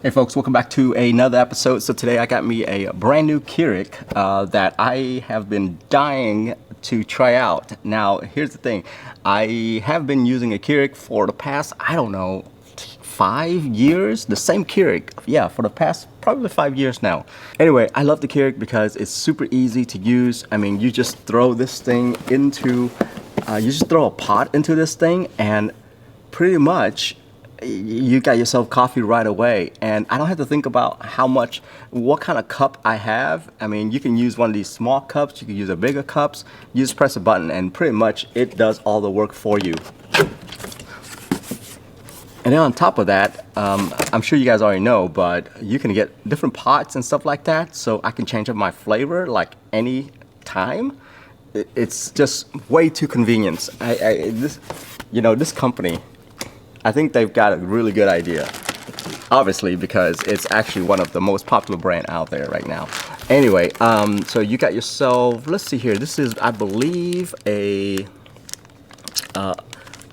Hey folks, welcome back to another episode. So today I got me a brand new Keurig that I have been dying to try out. Now here's the thing, I have been using a Keurig for the past, I don't know, 5 years, the same Keurig, yeah, for the past probably 5 years now. Anyway, I love the Keurig because it's super easy to use. I mean, you just throw this thing into, you just throw a pot into this thing and pretty much you got yourself coffee right away. And I don't have to think about what kind of cup I have. I mean, you can use one of these small cups, you can use a bigger cups, you just press a button and pretty much it does all the work for you. And then on top of that, I'm sure you guys already know, but you can get different pots and stuff like that, so I can change up my flavor like any time. It's just way too convenient. This company, I think they've got a really good idea. Obviously, because it's actually one of the most popular brand out there right now. Anyway, so you got yourself, let's see here. This is, I believe,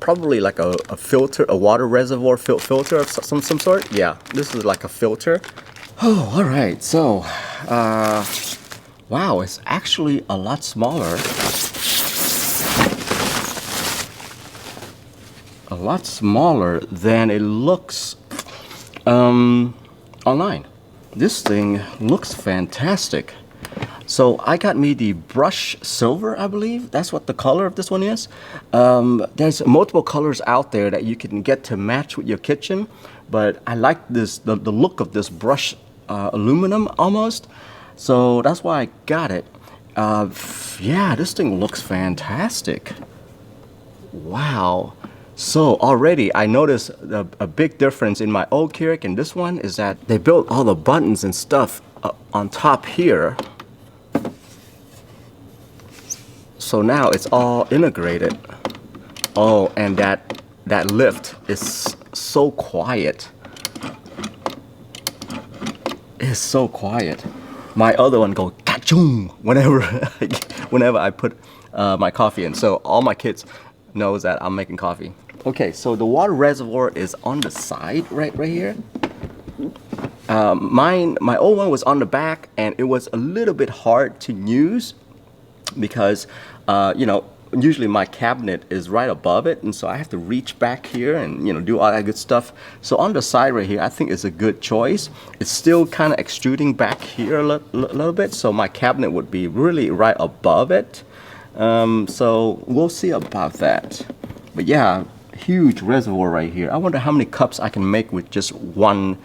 probably like a filter, a water reservoir filter of some sort. Yeah, this is like a filter. Oh, all right. So, wow, it's actually a lot smaller. A lot smaller than it looks online. This thing looks fantastic. So I got me the brush silver, I believe. That's what the color of this one is. There's multiple colors out there that you can get to match with your kitchen, but I like this, the look of this brush aluminum almost. So that's why I got it. Yeah, this thing looks fantastic. Wow. So already I noticed a big difference in my old Keurig and this one is that they built all the buttons and stuff on top here. So now it's all integrated. Oh, and that lift is so quiet. It's so quiet. My other one goes ka-choom whenever I put my coffee in. So all my kids knows that I'm making coffee. Okay, so the water reservoir is on the side right here. My old one was on the back and it was a little bit hard to use because usually my cabinet is right above it, and so I have to reach back here and do all that good stuff. So on the side right here, I think it's a good choice. It's still kind of extruding back here a little bit, so my cabinet would be really right above it. So we'll see about that. But yeah, huge reservoir right here. I wonder how many cups I can make with just one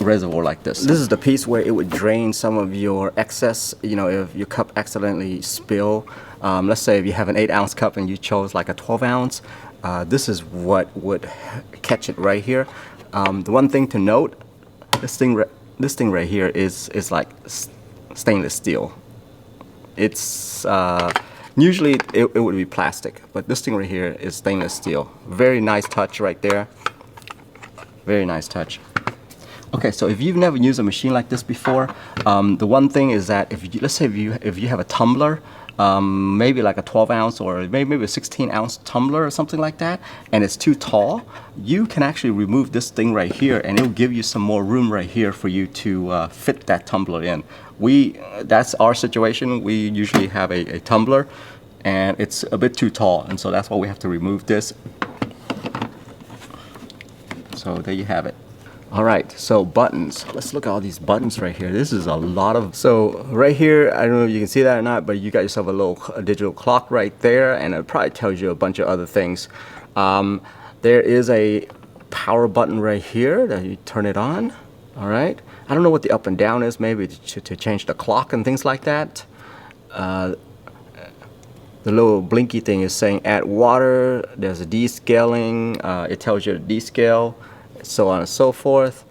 reservoir like this. This is the piece where it would drain some of your excess, if your cup accidentally spill. Let's say if you have an 8-ounce cup and you chose like a 12-ounce, this is what would catch it right here. The one thing to note, this thing right here is like stainless steel. It's usually it would be plastic, but this thing right here is stainless steel. Very nice touch right there. Very nice touch. Okay, so if you've never used a machine like this before, the one thing is that let's say if you have a tumbler, maybe like a 12-ounce or maybe a 16-ounce tumbler or something like that, and it's too tall, you can actually remove this thing right here and it'll give you some more room right here for you to fit that tumbler in. That's our situation. We usually have a tumbler and it's a bit too tall, and so that's why we have to remove this. So there you have it. All right, so buttons. Let's look at all these buttons right here. This is a lot of, so right here, I don't know if you can see that or not, but you got yourself a digital clock right there, and it probably tells you a bunch of other things. There is a power button right here that you turn it on. All right. I don't know what the up and down is, maybe to change the clock and things like that. The little blinky thing is saying add water. There's a descaling. It tells you to descale, so on and so forth.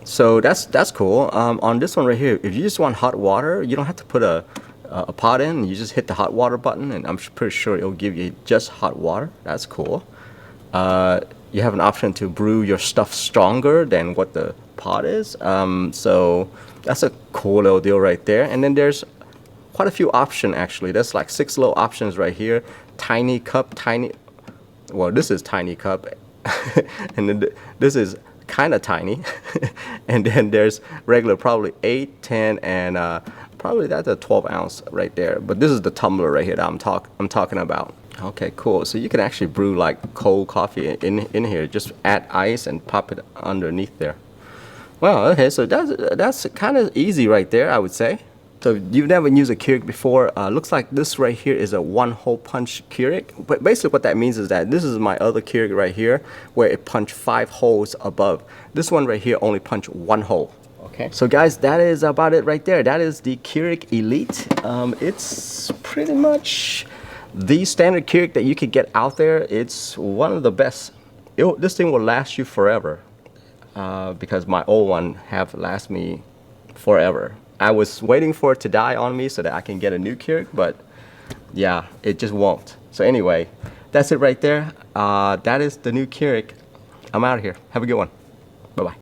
So that's cool. On this one right here, if you just want hot water, you don't have to put a pot in. You just hit the hot water button, and I'm pretty sure it'll give you just hot water. That's cool. You have an option to brew your stuff stronger than what the pot is. So that's a cool little deal right there. And then there's quite a few options actually. There's like 6 little options right here. Tiny cup, tiny. well, this is tiny cup, and then this is kind of tiny, and then there's regular, probably 8, 10, and probably that's a 12 ounce right there. But this is the tumbler right here that I'm talking about. Okay, cool. So you can actually brew like cold coffee in here. Just add ice and pop it underneath there. Well, okay, so that's kind of easy right there, I would say. So you've never used a Keurig before. Looks like this right here is a one-hole punch Keurig. But basically what that means is that this is my other Keurig right here, where it punched 5 holes above. This one right here only punched 1 hole. Okay. So guys, that is about it right there. That is the Keurig Elite. It's pretty much the standard Keurig that you could get out there. It's one of the best. This thing will last you forever. Because my old one have lasted me forever. I was waiting for it to die on me so that I can get a new Keurig, but yeah, it just won't. So anyway, that's it right there. That is the new Keurig. I'm out of here. Have a good one. Bye-bye.